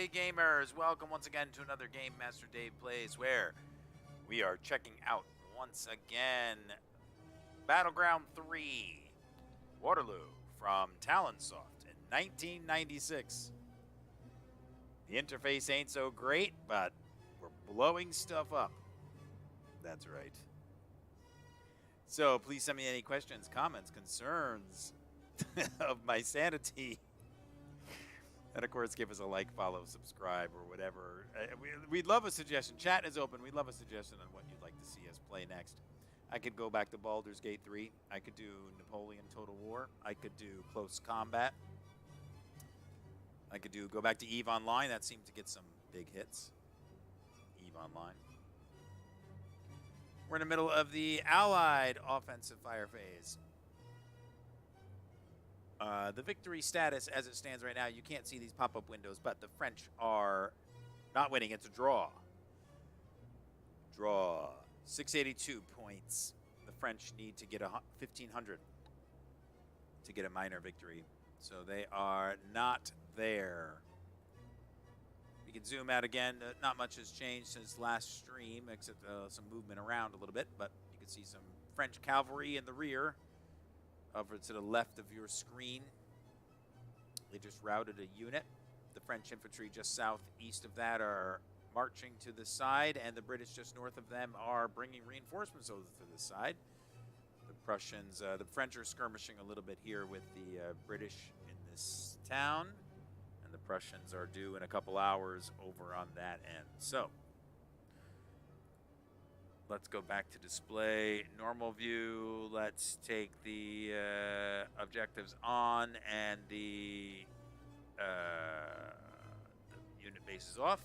Hey gamers, welcome once again to another Game Master Dave Plays, where we are checking out once again Battleground 3 Waterloo from Talonsoft in 1996. The interface ain't so great, but we're blowing stuff up. That's right. So please send me any questions, comments, concerns of my sanity. And of course, give us a like, follow, subscribe, or whatever. We'd love a suggestion. Chat is open. We'd love a suggestion on what you'd like to see us play next. I could go back to Baldur's Gate 3. I could do Napoleon Total War. I could do Close Combat. I could go back to EVE Online. That seemed to get some big hits. EVE Online. We're in the middle of the Allied offensive fire phase. The victory status as it stands right now, you can't see these pop-up windows, but the French are not winning. It's a draw. Draw. 682 points. The French need to get 1,500 to get a minor victory. So they are not there. We can zoom out again. Not much has changed since last stream, except some movement around a little bit, but you can see some French cavalry in the rear. Over to the left of your screen, they just routed a unit. The French infantry just southeast of that are marching to the side, and the British just north of them are bringing reinforcements over to the side. The Prussians, the French are skirmishing a little bit here with the British in this town, and the Prussians are due in a couple hours over on that end. So let's go back to display, normal view. Let's take the objectives on and the unit bases off.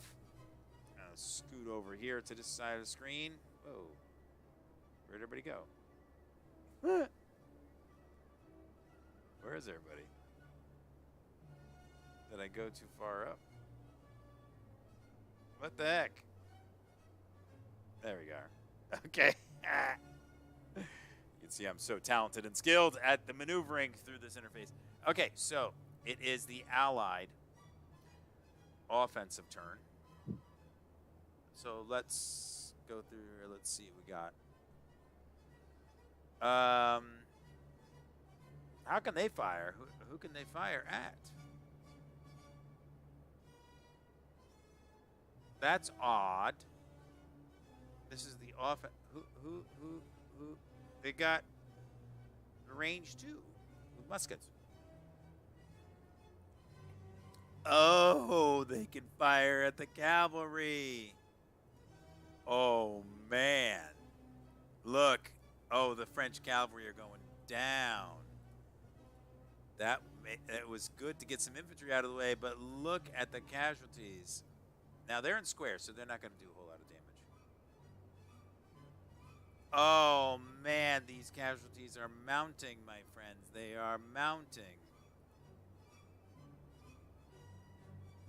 Scoot over here to this side of the screen. Whoa. Where'd everybody go? Where is everybody? Did I go too far up? What the heck? There we go. Okay. You can see I'm so talented and skilled at the maneuvering through this interface. Okay, so it is the Allied offensive turn. So let's go through here. Let's see what we got. How can they fire? Who can they fire at? That's odd. This is the offense. Who? They got range 2 with muskets. Oh, they can fire at the cavalry. Oh, man. Look. Oh, the French cavalry are going down. That it was good to get some infantry out of the way, but look at the casualties. Now, they're in squares, so they're not going to do a whole lot of damage. Oh, man, these casualties are mounting, my friends. They are mounting.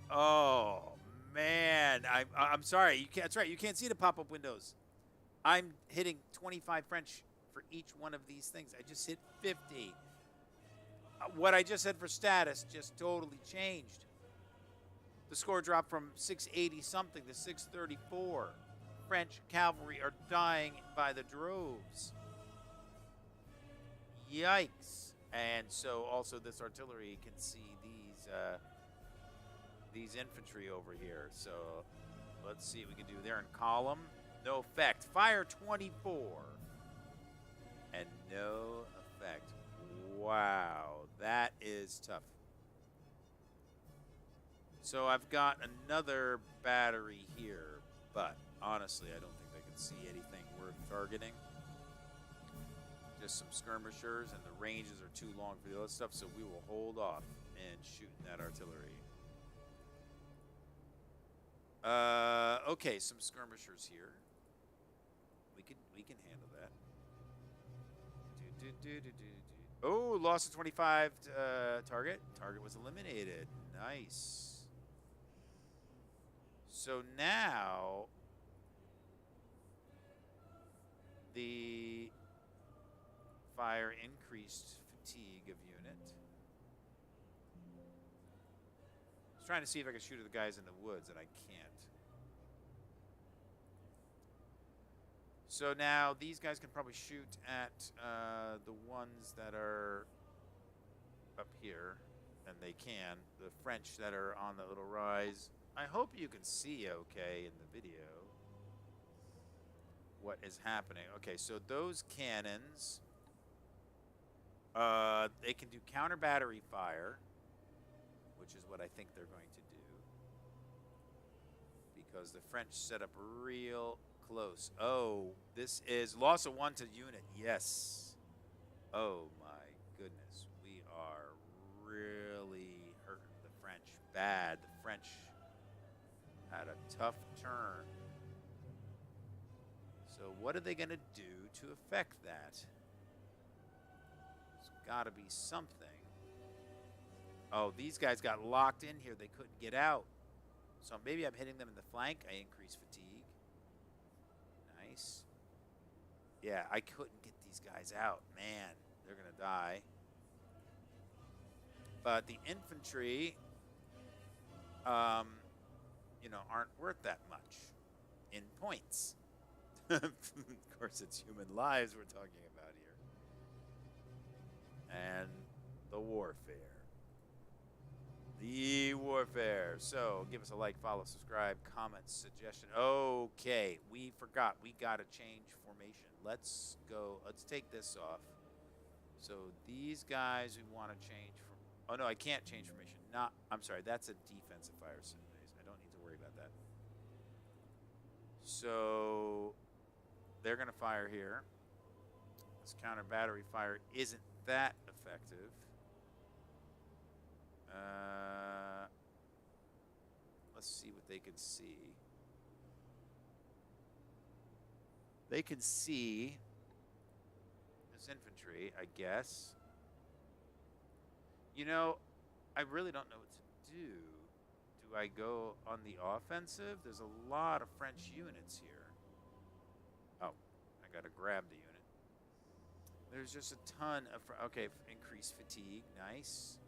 Oh, man. I'm sorry. You can't, that's right. You can't see the pop-up windows. I'm hitting 25 French for each one of these things. I just hit 50. What I just said for status just totally changed. The score dropped from 680-something to 634. French cavalry are dying by the droves. Yikes. And so also this artillery can see these infantry over here. So let's see what we can do. They're in column. No effect. Fire 24. And no effect. Wow. That is tough. So I've got another battery here, but honestly, I don't think I can see anything worth targeting. Just some skirmishers, and the ranges are too long for the other stuff, so we will hold off and shooting that artillery. Okay, some skirmishers here. We can handle that. Oh, lost a 25 target. Target was eliminated. Nice. So now the fire increased fatigue of unit. was trying to see if I could shoot at the guys in the woods, and I can't. So now these guys can probably shoot at the ones that are up here, and they can. The French that are on the little rise. I hope you can see okay in the video what is happening. Okay, so those cannons, they can do counter battery fire, which is what I think they're going to do, because the French set up real close. Oh, this is loss of 1 to unit. Yes. Oh my goodness, we are really hurting the French bad. The French had a tough turn. So what are they going to do to affect that? There's got to be something. Oh, these guys got locked in here. They couldn't get out. So maybe I'm hitting them in the flank. I increase fatigue. Nice. Yeah, I couldn't get these guys out. Man, they're going to die. But the infantry, you know, aren't worth that much in points. Of course, it's human lives we're talking about here. And the warfare. The warfare. So, give us a like, follow, subscribe, comment, suggestion. Okay, we forgot. We got to change formation. Let's go. Let's take this off. So, these guys we want to change from... Oh, no, I can't change formation. I'm sorry. That's a defensive fire sim base. I don't need to worry about that. So... they're going to fire here. This counter battery fire isn't that effective. Let's see what they can see. They can see this infantry, I guess. You know, I really don't know what to do. Do I go on the offensive? There's a lot of French units here. Oh, I gotta grab the unit. There's just a ton of... Okay, increased fatigue. Nice.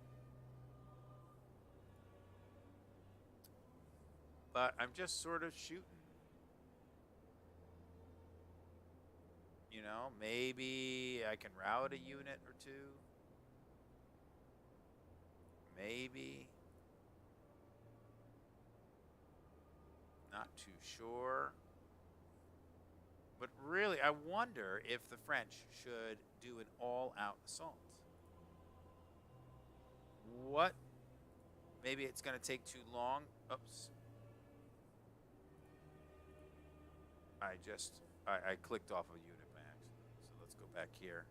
But I'm just sort of shooting. You know, maybe I can rout a unit or two. Maybe. Not too sure. But really, I wonder if the French should do an all-out assault. What? Maybe it's going to take too long. Oops. I clicked off a unit max. So let's go back here.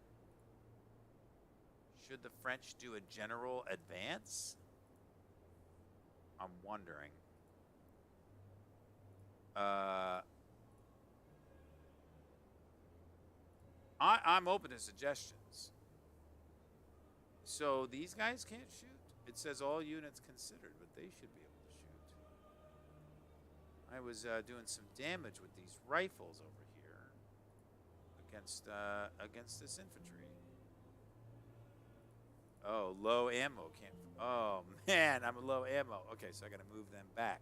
Should the French do a general advance? I'm wondering. I'm open to suggestions. So these guys can't shoot? It says all units considered, but they should be able to shoot. I was doing some damage with these rifles over here against this infantry. Oh, low ammo. Can't. Oh, man, I'm low ammo. Okay, so I got to move them back.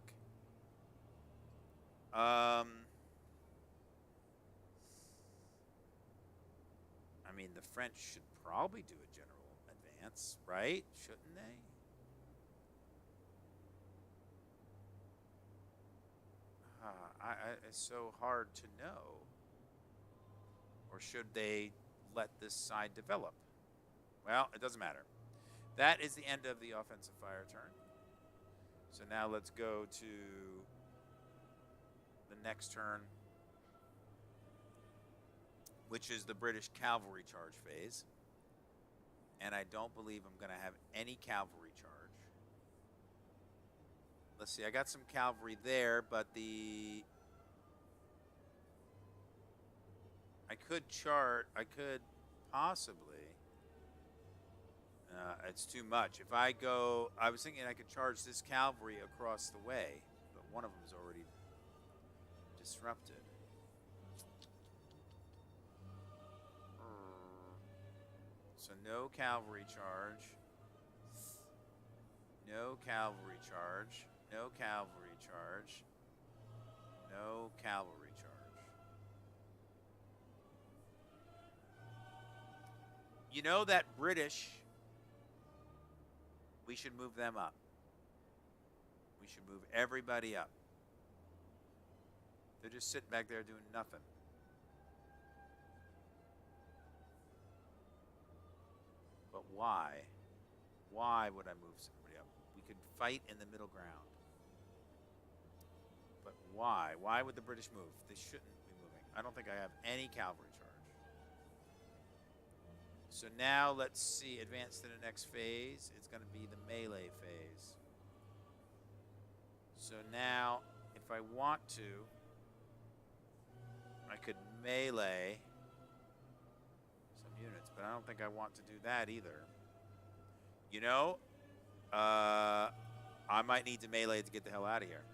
I mean, the French should probably do a general advance, right? Shouldn't they? It's so hard to know. Or should they let this side develop? Well, it doesn't matter. That is the end of the offensive fire turn. So now let's go to the next turn, which is the British cavalry charge phase. And I don't believe I'm going to have any cavalry charge. Let's see, I got some cavalry there, but I could possibly. It's too much. If I go, I was thinking I could charge this cavalry across the way, but one of them is already disrupted. So no cavalry charge. No cavalry charge. No cavalry charge. No cavalry charge. You know that British, we should move them up. We should move everybody up. They're just sitting back there doing nothing. But why? Why would I move somebody up? We could fight in the middle ground. But why? Why would the British move? They shouldn't be moving. I don't think I have any cavalry charge. So now let's see, advance to the next phase. It's going to be the melee phase. So now, if I want to, I could melee some units, but I don't think I want to do that either. You know, I might need to melee to get the hell out of here.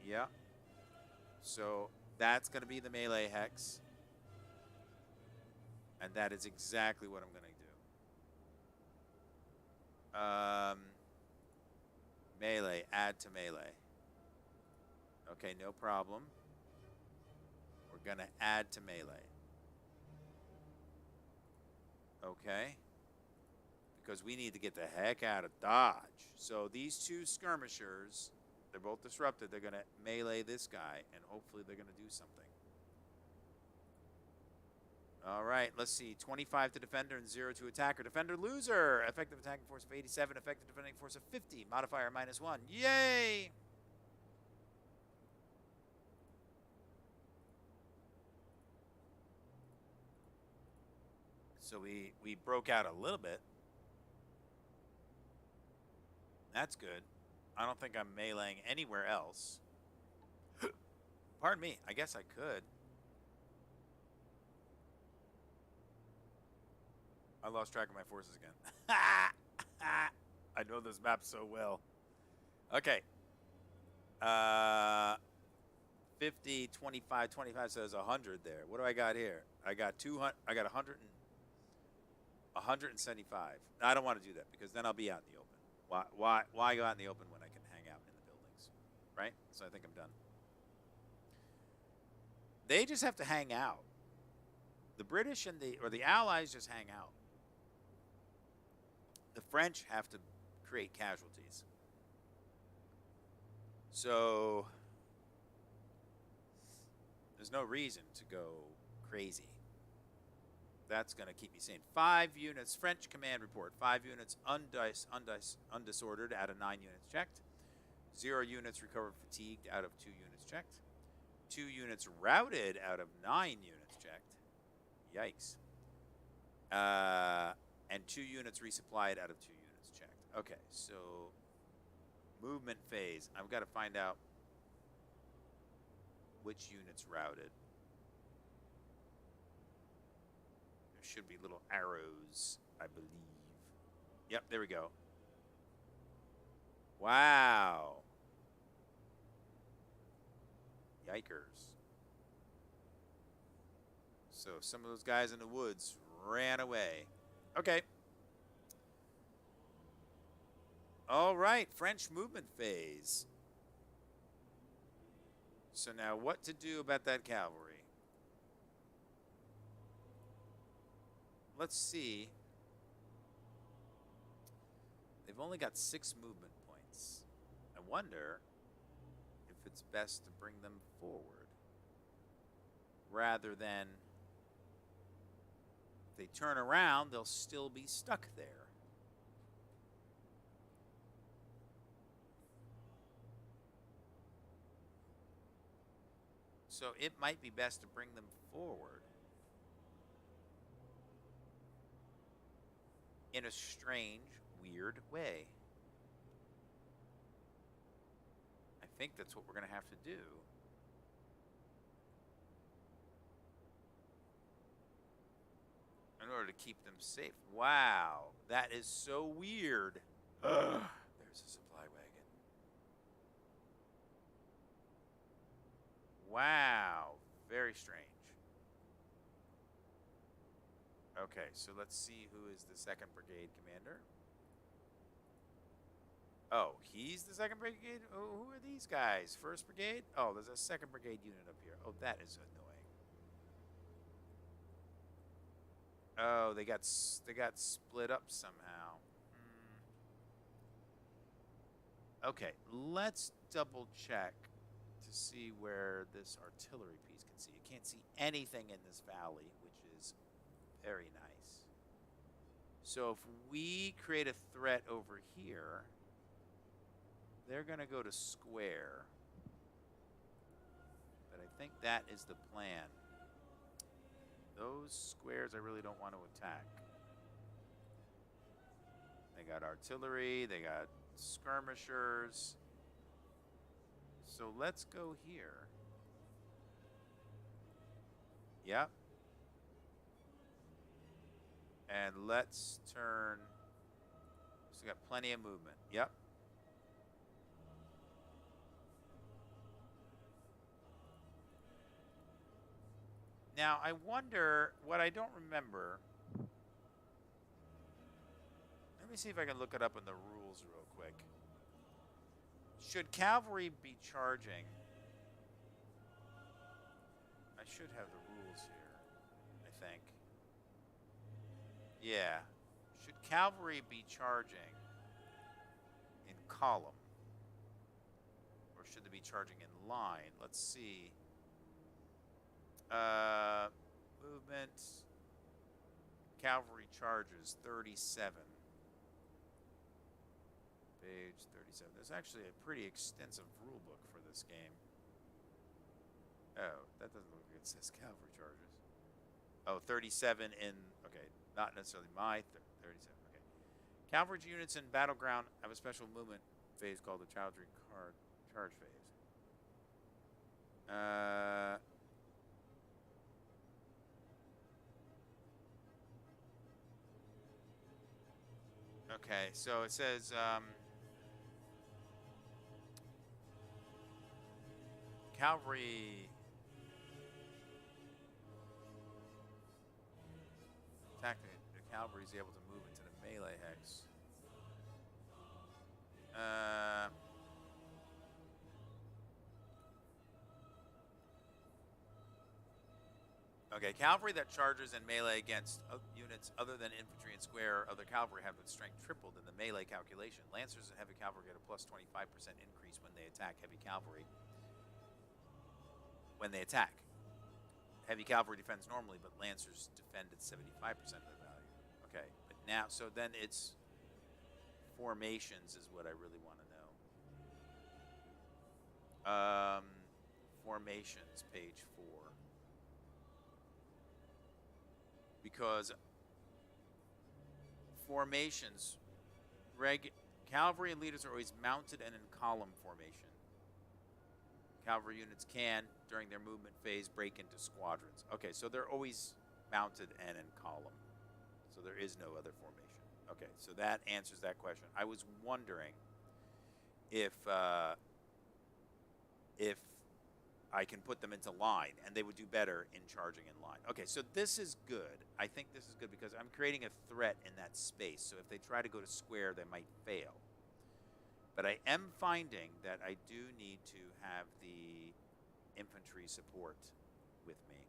Yeah. So that's going to be the melee hex. And that is exactly what I'm going to do. Melee, add to melee. Okay, no problem. We're going to add to melee. Okay. Because we need to get the heck out of Dodge. So these two skirmishers, they're both disrupted. They're going to melee this guy, and hopefully they're going to do something. All right, let's see. 25 to defender and 0 to attacker. Defender loser. Effective attacking force of 87. Effective defending force of 50. Modifier -1. Yay! So we broke out a little bit. That's good. I don't think I'm meleeing anywhere else. Pardon me. I guess I could. I lost track of my forces again. I know this map so well. Okay. 50, 25, 25 says 100 there. What do I got here? I got 200. I got 100 and 175. No, I don't want to do that because then I'll be out in the open. Why go out in the open when I can hang out in the buildings, right? So I think I'm done. They just have to hang out. The British and the Allies just hang out. The French have to create casualties. So there's no reason to go crazy. That's going to keep me sane. 5 units, French command report. 5 units undisordered out of 9 units checked. 0 units recovered fatigued out of 2 units checked. 2 units routed out of 9 units checked. Yikes. And 2 units resupplied out of 2 units checked. Okay, so movement phase. I've got to find out which units routed. There should be little arrows, I believe. Yep, there we go. Wow. Yikers. So some of those guys in the woods ran away. Okay. All right, French movement phase. So now what to do about that cavalry? Let's see. They've only got 6 movement points. I wonder if it's best to bring them forward rather than if they turn around, they'll still be stuck there. So it might be best to bring them forward in a strange, weird way. I think that's what we're going to have to do. In order to keep them safe. Wow, that is so weird. There's a supply wagon. Wow, very strange. Okay, so let's see who is the 2nd Brigade commander. Oh, he's the 2nd Brigade? Oh, who are these guys? 1st Brigade? Oh, there's a 2nd Brigade unit up here. Oh, that is annoying. Oh, they got split up somehow. Okay, let's double check to see where this artillery piece can see. You can't see anything in this valley, which is very nice. So if we create a threat over here, they're going to go to square. But I think that is the plan. Those squares I really don't want to attack. They got artillery, they got skirmishers. So let's go here. Yep. And let's turn. So we got plenty of movement. Yep. Now, I wonder what I don't remember. Let me see if I can look it up in the rules real quick. Should cavalry be charging? I should have the rules here, I think. Yeah. Should cavalry be charging in column? Or should they be charging in line? Let's see. Movement. Cavalry charges 37. Page 37. There's actually a pretty extensive rule book for this game. Oh, that doesn't look like it says cavalry charges. Oh, 37 in, okay, not necessarily my 37. Okay. Cavalry units in Battleground have a special movement phase called the cavalry charge phase. Okay, so it says cavalry attack. The cavalry is able to move into the melee hex. Okay, cavalry that charges in melee against units other than infantry and square other cavalry have its strength tripled in the melee calculation. Lancers and heavy cavalry get a plus 25% increase when they attack heavy cavalry. When they attack. Heavy cavalry defends normally, but Lancers defend at 75% of their value. Okay, but now, so then it's formations is what I really want to know. Formations, page 4. Because formations, cavalry and leaders are always mounted and in column formation. Cavalry units can, during their movement phase, break into squadrons. Okay, so they're always mounted and in column. So there is no other formation. Okay, so that answers that question. I was wondering if I can put them into line, and they would do better in charging in line. Okay, so this is good. I think this is good because I'm creating a threat in that space. So if they try to go to square, they might fail. But I am finding that I do need to have the infantry support with me.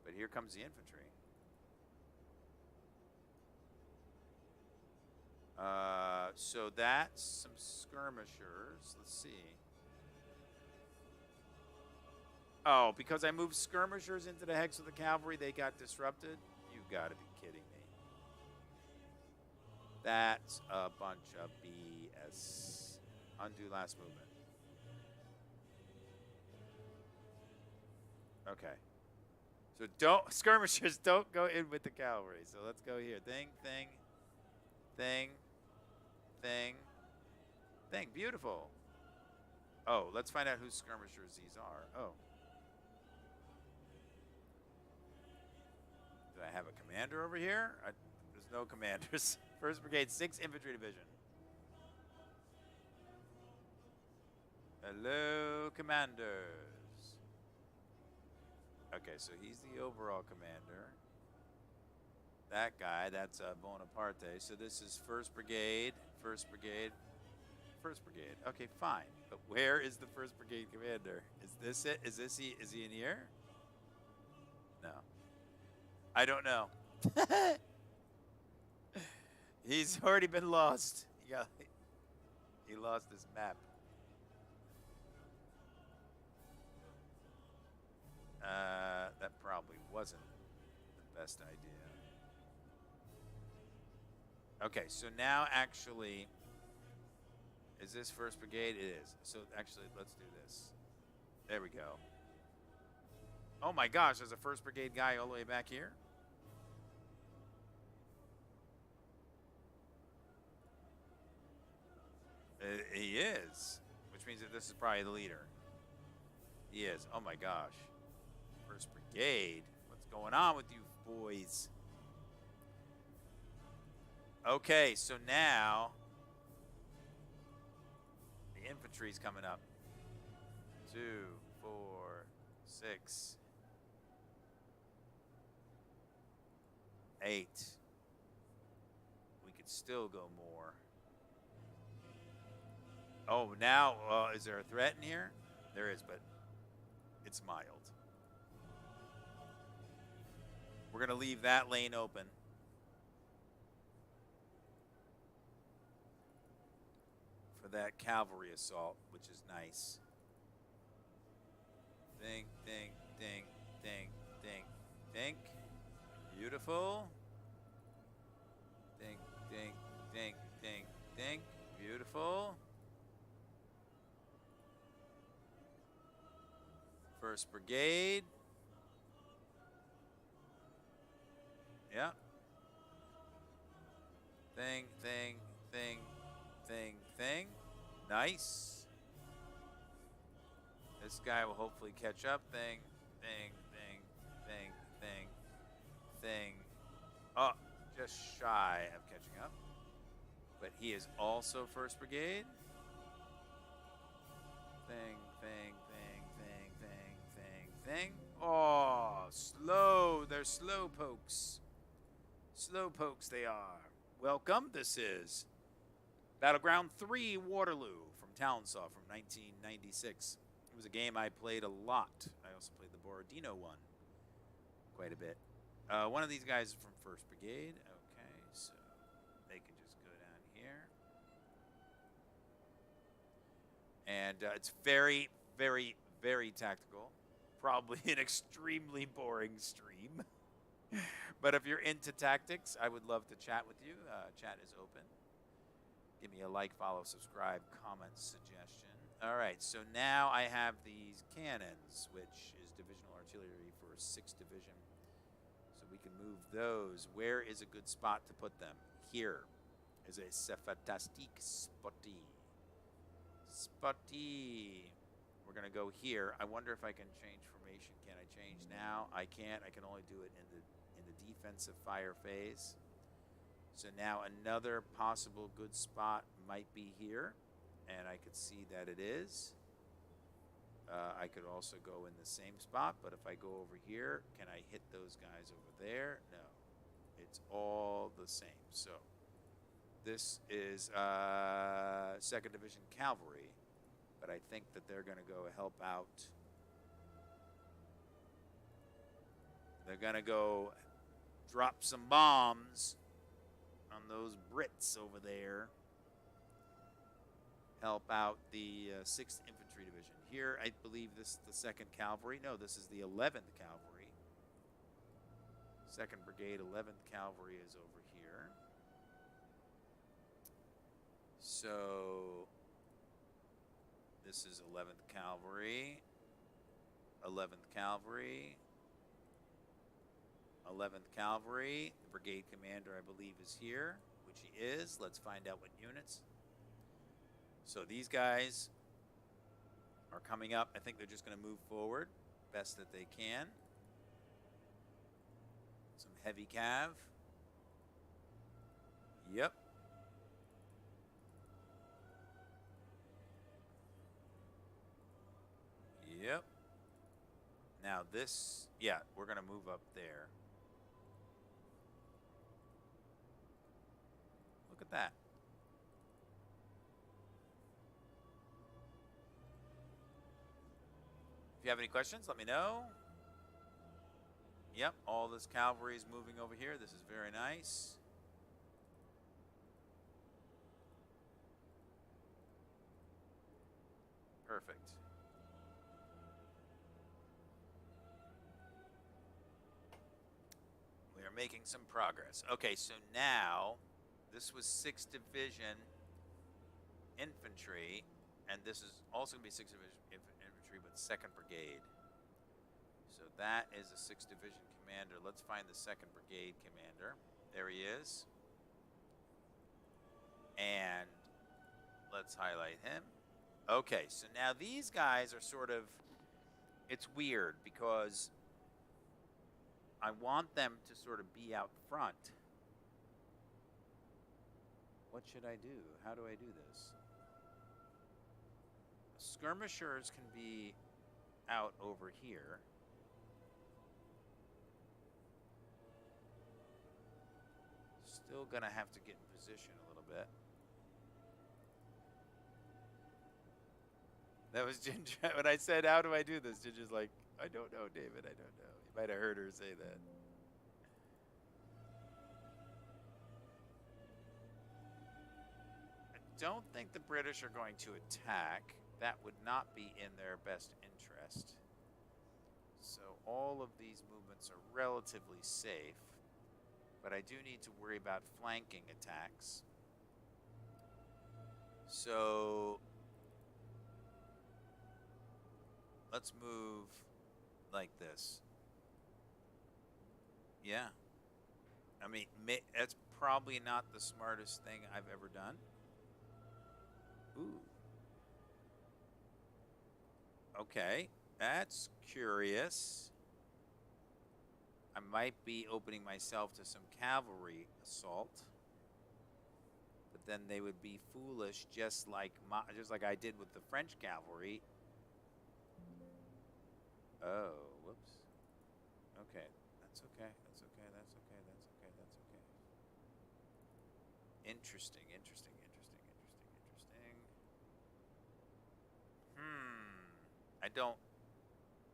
But here comes the infantry. So that's some skirmishers. Let's see. Oh, because I moved skirmishers into the hex of the cavalry, they got disrupted? You gotta be kidding me. That's a bunch of BS. Undo last movement. Okay. So skirmishers don't go in with the cavalry. So let's go here. Thing. Beautiful. Oh, let's find out whose skirmishers these are. Oh. Do I have a commander over here? There's no commanders. 1st Brigade, 6th Infantry Division. Hello, commanders. Okay, so he's the overall commander. That guy, that's Bonaparte. So this is 1st Brigade. 1st Brigade. First Brigade. Okay, fine. But where is the First Brigade commander? Is this it? Is he in here? No. I don't know. He's already been lost. He lost his map. That probably wasn't the best idea. Okay, so now actually, is this First Brigade? It is. So actually, let's do this. There we go. Oh my gosh, there's a First Brigade guy all the way back here. He is, which means that this is probably the leader. He is. Oh my gosh. First Brigade. What's going on with you boys? Okay, so now the infantry's coming up. 2, 4, 6, 8. We could still go more. Oh, now, is there a threat in here? There is, but it's mild. We're going to leave that lane open. For that cavalry assault, which is nice. Ding, ding, ding, ding, ding, ding. Beautiful. Ding, ding, ding, ding, ding. Beautiful. First Brigade. Yeah. Thing, thing, thing, thing, thing. Nice. This guy will hopefully catch up. Thing, thing, thing, thing, thing, thing. Oh, just shy of catching up. But he is also First Brigade. Thing, thing, thing, thing, thing, thing, thing. Oh, slow. They're slow pokes. Slow pokes they are. Welcome. This is Battleground 3 Waterloo from Talonsaw from 1996. It was a game I played a lot. I also played the Borodino one quite a bit. One of these guys is from First Brigade. Okay, so they can just go down here. And it's very, very, very tactical. Probably an extremely boring stream. But if you're into tactics, I would love to chat with you. Chat is open. Give me a like, follow, subscribe, comment, suggestion. All right, so now I have these cannons, which is divisional artillery for 6th Division. So we can move those. Where is a good spot to put them? Here is a fantastic spotty. Spotty. We're going to go here. I wonder if I can change formation. Can I change now? I can't. I can only do it in the defensive fire phase. So now another possible good spot might be here, and I could see that it is. I could also go in the same spot, but if I go over here, can I hit those guys over there? No. It's all the same. So this is 2nd Division Cavalry, but I think that they're going to go help out. They're going to go drop some bombs on those Brits over there. Help out the 6th Infantry Division. Here, I believe this is the 2nd Cavalry. No, this is the 11th Cavalry. 2nd Brigade, 11th Cavalry is over here. So this is 11th Cavalry. 11th Cavalry. 11th Cavalry. The brigade commander, I believe, is here, which he is. Let's find out what units. So these guys are coming up. I think they're just going to move forward best that they can. Some heavy cav. Yep. Yep. Now this, yeah, we're going to move up there. Look at that. If you have any questions, let me know. Yep, all this cavalry is moving over here. This is very nice. Perfect. We are making some progress. Okay, so now this was 6th Division infantry, and this is also going to be 6th Division infantry, but 2nd Brigade. So that is a 6th Division commander. Let's find the 2nd Brigade commander. There he is. And let's highlight him. Okay, so now these guys are sort of, it's weird because I want them to sort of be out front. What should I do? How do I do this? Skirmishers can be out over here. Still gonna have to get in position a little bit. That was Ginger. When I said, how do I do this? Ginger's like, I don't know, David, I don't know. You might have heard her say that. I don't think the British are going to attack. That would not be in their best interest. So all of these movements are relatively safe. But I do need to worry about flanking attacks. So let's move like this. Yeah. I mean, that's probably not the smartest thing I've ever done. Ooh. Okay, that's curious. I might be opening myself to some cavalry assault, but then they would be foolish, just like I did with the French cavalry. Oh, whoops. Okay, that's okay. That's okay. That's okay. That's okay. That's okay. Interesting. Interesting. Interesting. Interesting. Interesting. I don't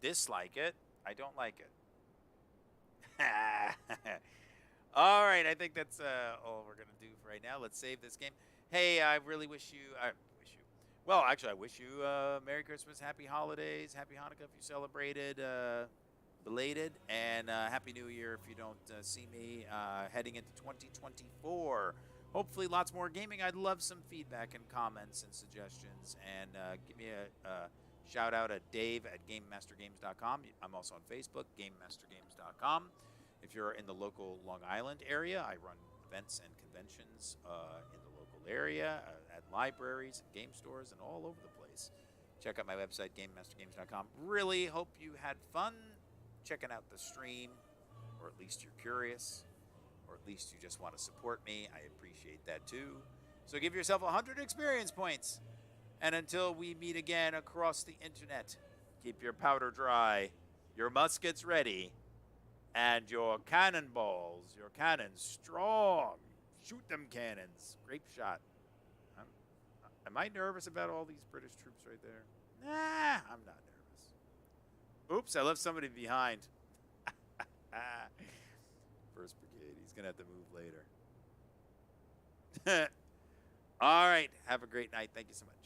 dislike it. I don't like it. All right, I think that's all we're gonna do for right now. Let's save this game. Hey, I really wish you. Well, actually, I wish you Merry Christmas, Happy Holidays, Happy Hanukkah if you celebrated, belated, and Happy New Year if you don't see me heading into 2024. Hopefully, lots more gaming. I'd love some feedback and comments and suggestions, and give me a shout out at Dave at GameMasterGames.com. I'm also on Facebook, GameMasterGames.com. If you're in the local Long Island area, I run events and conventions in the local area, at libraries and game stores and all over the place. Check out my website, GameMasterGames.com. Really hope you had fun checking out the stream, or at least you're curious, or at least you just want to support me. I appreciate that too. So give yourself 100 experience points. And until we meet again across the internet, keep your powder dry, your muskets ready, and your cannonballs, your cannons strong. Shoot them cannons. Grape shot. Am I nervous about all these British troops right there? Nah, I'm not nervous. Oops, I left somebody behind. First Brigade. He's going to have to move later. All right. Have a great night. Thank you so much.